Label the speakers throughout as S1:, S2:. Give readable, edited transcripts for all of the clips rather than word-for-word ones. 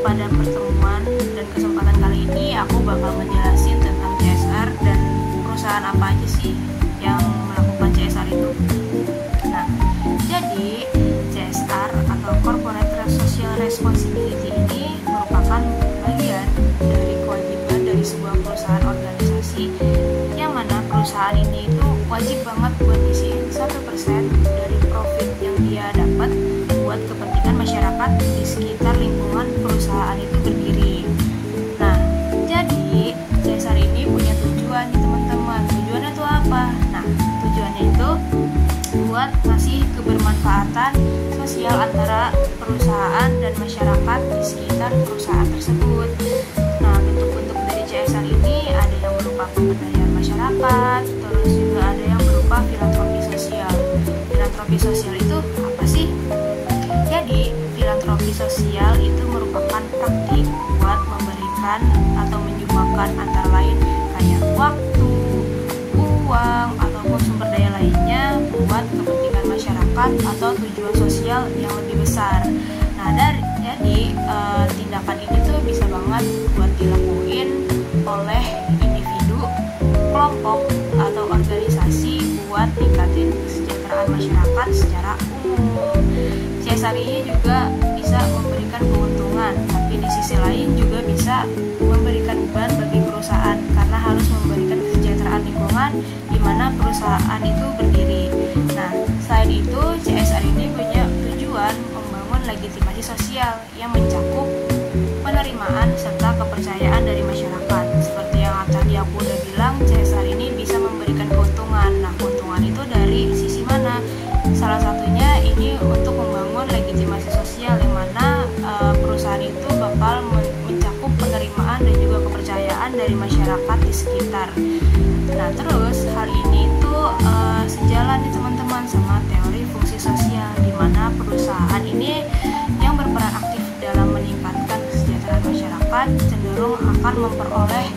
S1: pada pertemuan dan kesempatan kali ini aku bakal ngejelasin tentang CSR dan perusahaan apa aja sih yang melakukan CSR itu. Nah, jadi CSR atau Corporate Social Responsibility ini merupakan bagian dari kewajiban dari sebuah perusahaan organisasi yang mana perusahaan ini itu wajib banget buat ngisiin 1% dari profit yang dia dapat buat kepentingan masyarakat di sekitar lingkungan perusahaan itu berdiri. Nah, jadi CSR ini punya tujuan nih teman-teman. Tujuannya itu apa? Nah, tujuannya itu buat ngasih kebermanfaatan sosial antara perusahaan dan masyarakat di sekitar perusahaan tersebut. Nah, bentuk-bentuk dari CSR ini ada yang berupa pemberdayaan masyarakat, terus juga ada yang berupa filantropi sosial. Filantropi sosial itu apa sih? Jadi, filantropi sosial itu merupakan praktik buat memberikan atau menyumbangkan antara lain kayak waktu, uang, ataupun sumber daya lainnya buat kepentingan masyarakat atau tujuan sosial yang lebih besar. Nah, jadi tindakan ini tuh bisa banget buat dilakuin oleh individu, kelompok, atau organisasi buat ningkatin kesejahteraan masyarakat secara umum. CSR ini juga bisa memberikan keuntungan, tapi di sisi lain juga bisa memberikan beban bagi perusahaan karena harus memberikan kesejahteraan lingkungan di mana perusahaan itu berdiri. Nah, selain itu CSR ini punya tujuan membangun legitimasi sosial yang mencakup penerimaan serta kepercayaan dari masyarakat. Seperti yang tadi aku udah bilang, CSR ini bisa memberikan keuntungan. Nah, keuntungan itu dari sisi mana? Salah satunya ini untuk membangun legitimasi sosial yang mana perusahaan itu bakal mencakup penerimaan dan juga kepercayaan dari masyarakat di sekitar. Nah, terus hal ini tuh sejalan nih teman-teman sama teori fungsi sosial di mana perusahaan ini yang berperan aktif dalam meningkatkan kesejahteraan masyarakat cenderung akan memperoleh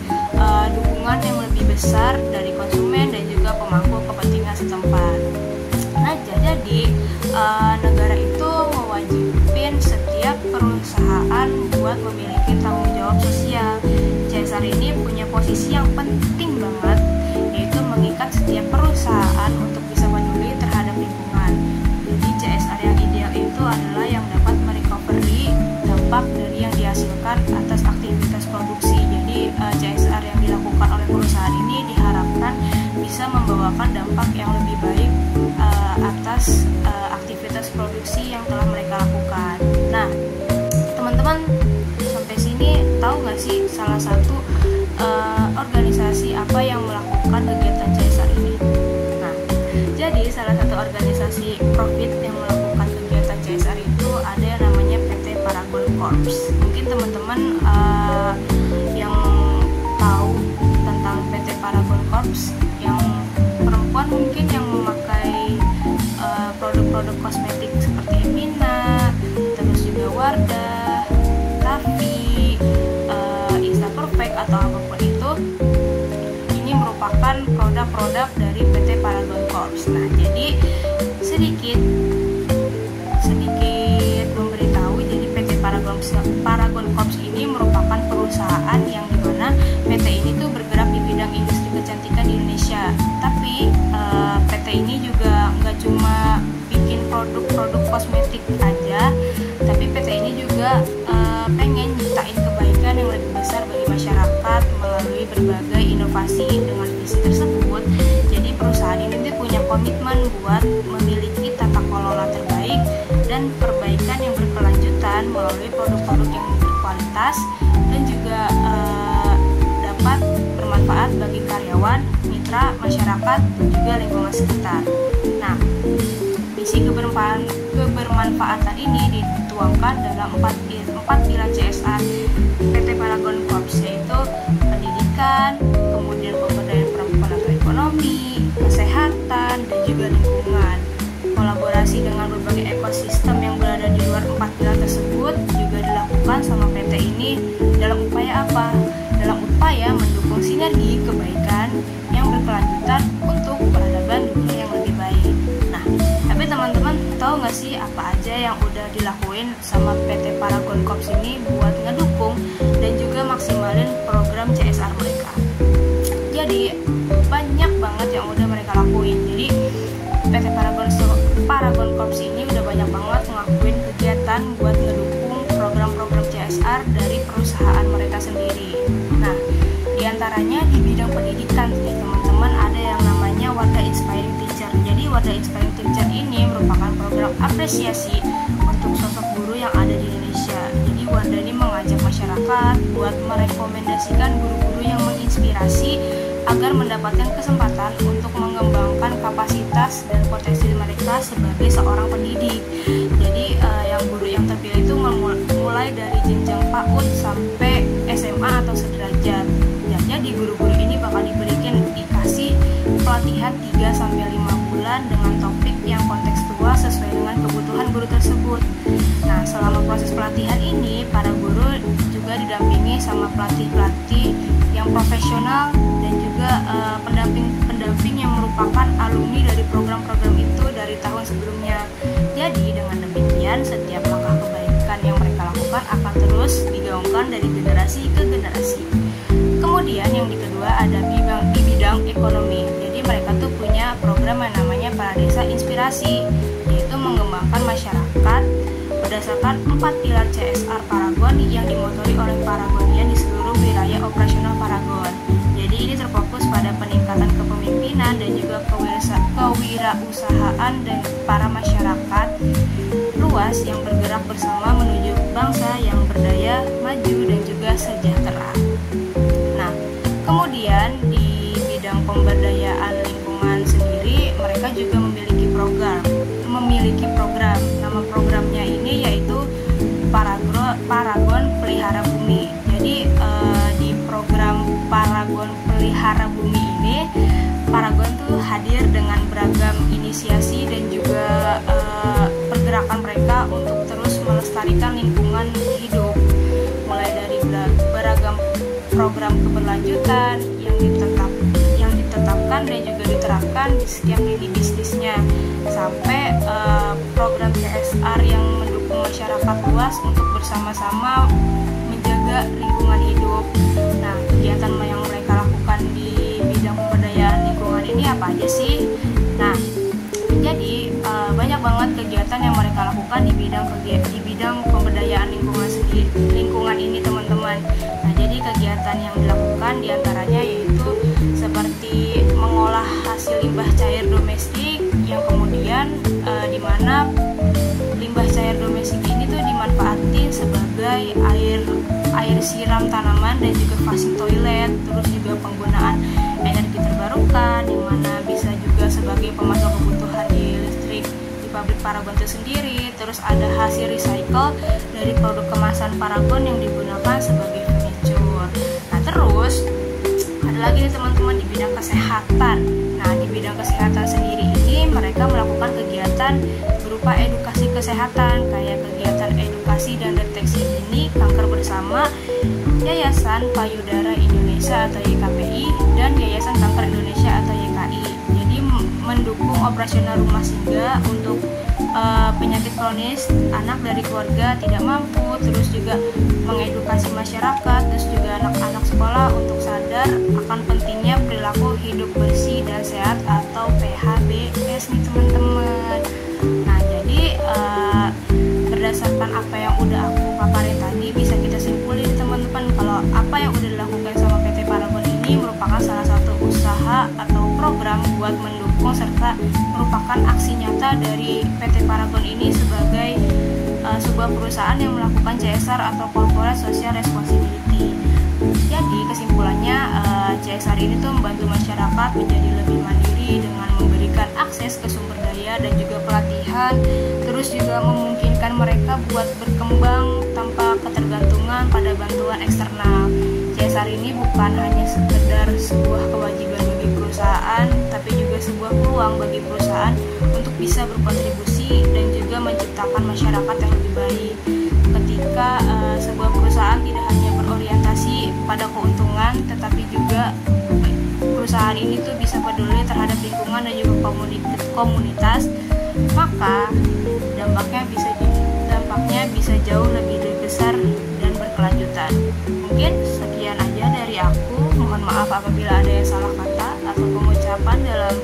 S1: dukungan yang lebih besar dari konsumen dan juga pemangku kepentingan setempat. Nah, jadi negara itu mewajibkan setiap perusahaan buat memiliki tanggung jawab sosial. CSR ini punya posisi yang penting banget, yaitu mengikat setiap perusahaan untuk bisa peduli terhadap lingkungan. Jadi CSR yang ideal itu adalah yang dapat merecovery dampak dari yang dihasilkan atas aktivitas produksi. Jadi CSR yang dilakukan oleh perusahaan ini diharapkan bisa membawakan dampak yang lebih baik atas aktivitas produksi yang telah mereka lakukan. Nah, teman-teman sampai sini tahu nggak sih salah satu organisasi apa yang melakukan kegiatan CSR ini? Nah, jadi salah satu organisasi profit yang melakukan kegiatan CSR itu ada yang namanya PT Paragon Corps. Mungkin teman-teman yang tahu tentang PT Paragon Corps, yang perempuan mungkin yang memakai produk-produk kosmetik seperti Emina, terus juga Wardah, Taffy, Insta Perfect atau apapun itu, ini merupakan produk-produk dari PT Paragon Corps. Nah, jadi sedikit memberitahu, jadi PT Paragon Corps ini merupakan perusahaan yang dimana PT ini tuh bergerak di bidang industri kecantikan di Indonesia. Tapi PT ini juga nggak cuma bikin produk-produk kosmetik aja, tapi PT ini juga pengen nyiptain kebaikan yang lebih besar bagi masyarakat melalui berbagai inovasi. Dengan visi tersebut, jadi perusahaan ini tuh punya komitmen buat memiliki tata kelola terbaik dan perbaikan yang berkelanjutan melalui produk-produk yang berkualitas dan juga dapat bermanfaat bagi karyawan, mitra, masyarakat, dan juga lingkungan sekitar. Nah, misi kebermanfaatan ini dituangkan dalam empat pilar CSR PT Paragon Corps, yaitu pendidikan, kemudian pemberdayaan perempuan atau ekonomi, kesehatan, dan juga lingkungan. Kolaborasi dengan berbagai ekosistem yang berada di luar empat pilar tersebut juga dilakukan sama PT ini dalam upaya apa? Dalam upaya mendukung sinergi kebaikan yang berkelanjutan untuk peradaban dunia yang lebih baik. Nah, tapi teman-teman tahu nggak sih apa aja yang udah dilakuin sama PT Paragon Corps ini buat ngedukung CSR dari perusahaan mereka sendiri. Nah, diantaranya di bidang pendidikan nih teman-teman, ada yang namanya Wardah Inspiring Teacher. Jadi Wardah Inspiring Teacher ini merupakan program apresiasi untuk sosok guru yang ada di Indonesia. Jadi Wardah ini mengajak masyarakat buat merekomendasikan guru-guru yang menginspirasi agar mendapatkan kesempatan untuk mengembangkan kapasitas dan potensi mereka sebagai seorang pendidik. Jadi yang guru yang terpilih itu mulai dari jenjang PAUD sampai SMA atau sederajat. Ya, jadi guru-guru ini bakal dikasih pelatihan 3-5 bulan dengan topik yang kontekstual sesuai dengan kebutuhan guru tersebut. Nah, selama proses pelatihan ini, para guru juga didampingi sama pelatih-pelatih yang profesional dan juga pendamping yang merupakan alumni dari program-program itu dari tahun sebelumnya. Jadi dengan demikian, setiap langkah kebaikan yang mereka lakukan akan terus digaungkan dari generasi ke generasi. Kemudian yang kedua ada di bidang ekonomi. Jadi mereka tuh punya program yang namanya Paradesa Inspirasi, yaitu mengembangkan masyarakat berdasarkan 4 pilar CSR Paragon yang dimotori oleh Paragonian di seluruh wilayah operasional Paragon. Jadi ini terfokus pada peningkatan kepemimpinan dan juga kewirausahaan dan para masyarakat luas yang bergerak bersama menuju bangsa yang berdaya, maju dan juga sejahtera. Nah, kemudian di bidang pemberdayaan lingkungan sendiri, mereka juga memiliki program. Nama programnya ini yaitu Paragon Pelihara Bumi. Jadi di program Paragon Pelihara Bumi ini, Paragon tuh hadir dengan beragam inisiasi dan juga pergerakan mereka untuk terus melestarikan lingkungan hidup, mulai dari beragam program keberlanjutan yang ditetapkan dan juga diterapkan di setiap lini bisnisnya, sampai program CSR yang mendukung masyarakat luas untuk bersama-sama menjaga lingkungan hidup. Nah, kegiatan yang mereka lakukan di bidang pemberdayaan lingkungan ini apa aja sih? Nah, jadi banyak banget kegiatan yang mereka lakukan di bidang pemberdayaan lingkungan ini teman-teman. Nah, jadi kegiatan yang dilakukan diantaranya yaitu seperti mengolah hasil limbah cair domestik, yang kemudian di mana limbah cair domestik ini tuh dimanfaatin sebagai air siram tanaman dan juga flushing toilet, terus juga penggunaan energi terbarukan yang mana bisa juga sebagai pemasok kebutuhan di listrik di pabrik Paragon itu sendiri. Terus ada hasil recycle dari produk kemasan Paragon yang digunakan sebagai furniture. Nah, terus ada lagi nih teman-teman di bidang kesehatan. Nah, di bidang kesehatan sendiri ini mereka melakukan kegiatan berupa edukasi kesehatan, kayak kegiatan edukasi dan deteksi dini kanker bersama Yayasan Payudara Indonesia atau YKPI dan Yayasan Kanker Indonesia atau YKI. Jadi mendukung operasional rumah singgah untuk penyakit kronis anak dari keluarga tidak mampu, terus juga mengedukasi masyarakat, terus juga anak-anak sekolah untuk sadar akan pentingnya perilaku hidup bersih dan sehat atau PHBS nih teman-teman. Nah, jadi berdasarkan apa yang udah aku paparin tadi, bisa kita simpulin teman-teman kalau apa yang udah dilakukan sama PT Paragon ini merupakan salah satu usaha atau program buat mendukung serta merupakan aksi nyata dari PT Paragon ini sebagai sebuah perusahaan yang melakukan CSR atau Corporate Social Responsibility. Jadi kesimpulannya CSR ini tuh membantu masyarakat menjadi lebih mandiri dengan memberikan akses ke sumber daya dan juga pelatihan, terus juga memungkinkan mereka buat berkembang tanpa ketergantungan pada bantuan eksternal. CSR ini bukan hanya sekedar sebuah kewajiban bagi perusahaan, tapi juga sebuah peluang bagi perusahaan untuk bisa berkontribusi dan juga menciptakan masyarakat yang lebih baik. Ketika sebuah perusahaan tidak hanya berorientasi pada keuntungan, tetapi juga perusahaan ini tuh bisa peduli terhadap lingkungan dan juga komunitas, maka dampaknya bisa jauh lebih besar dan berkelanjutan. Mungkin sekian aja dari aku. Mohon maaf apabila ada yang salah kata atau pengucapan dalam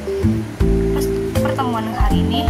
S1: pertemuan hari ini.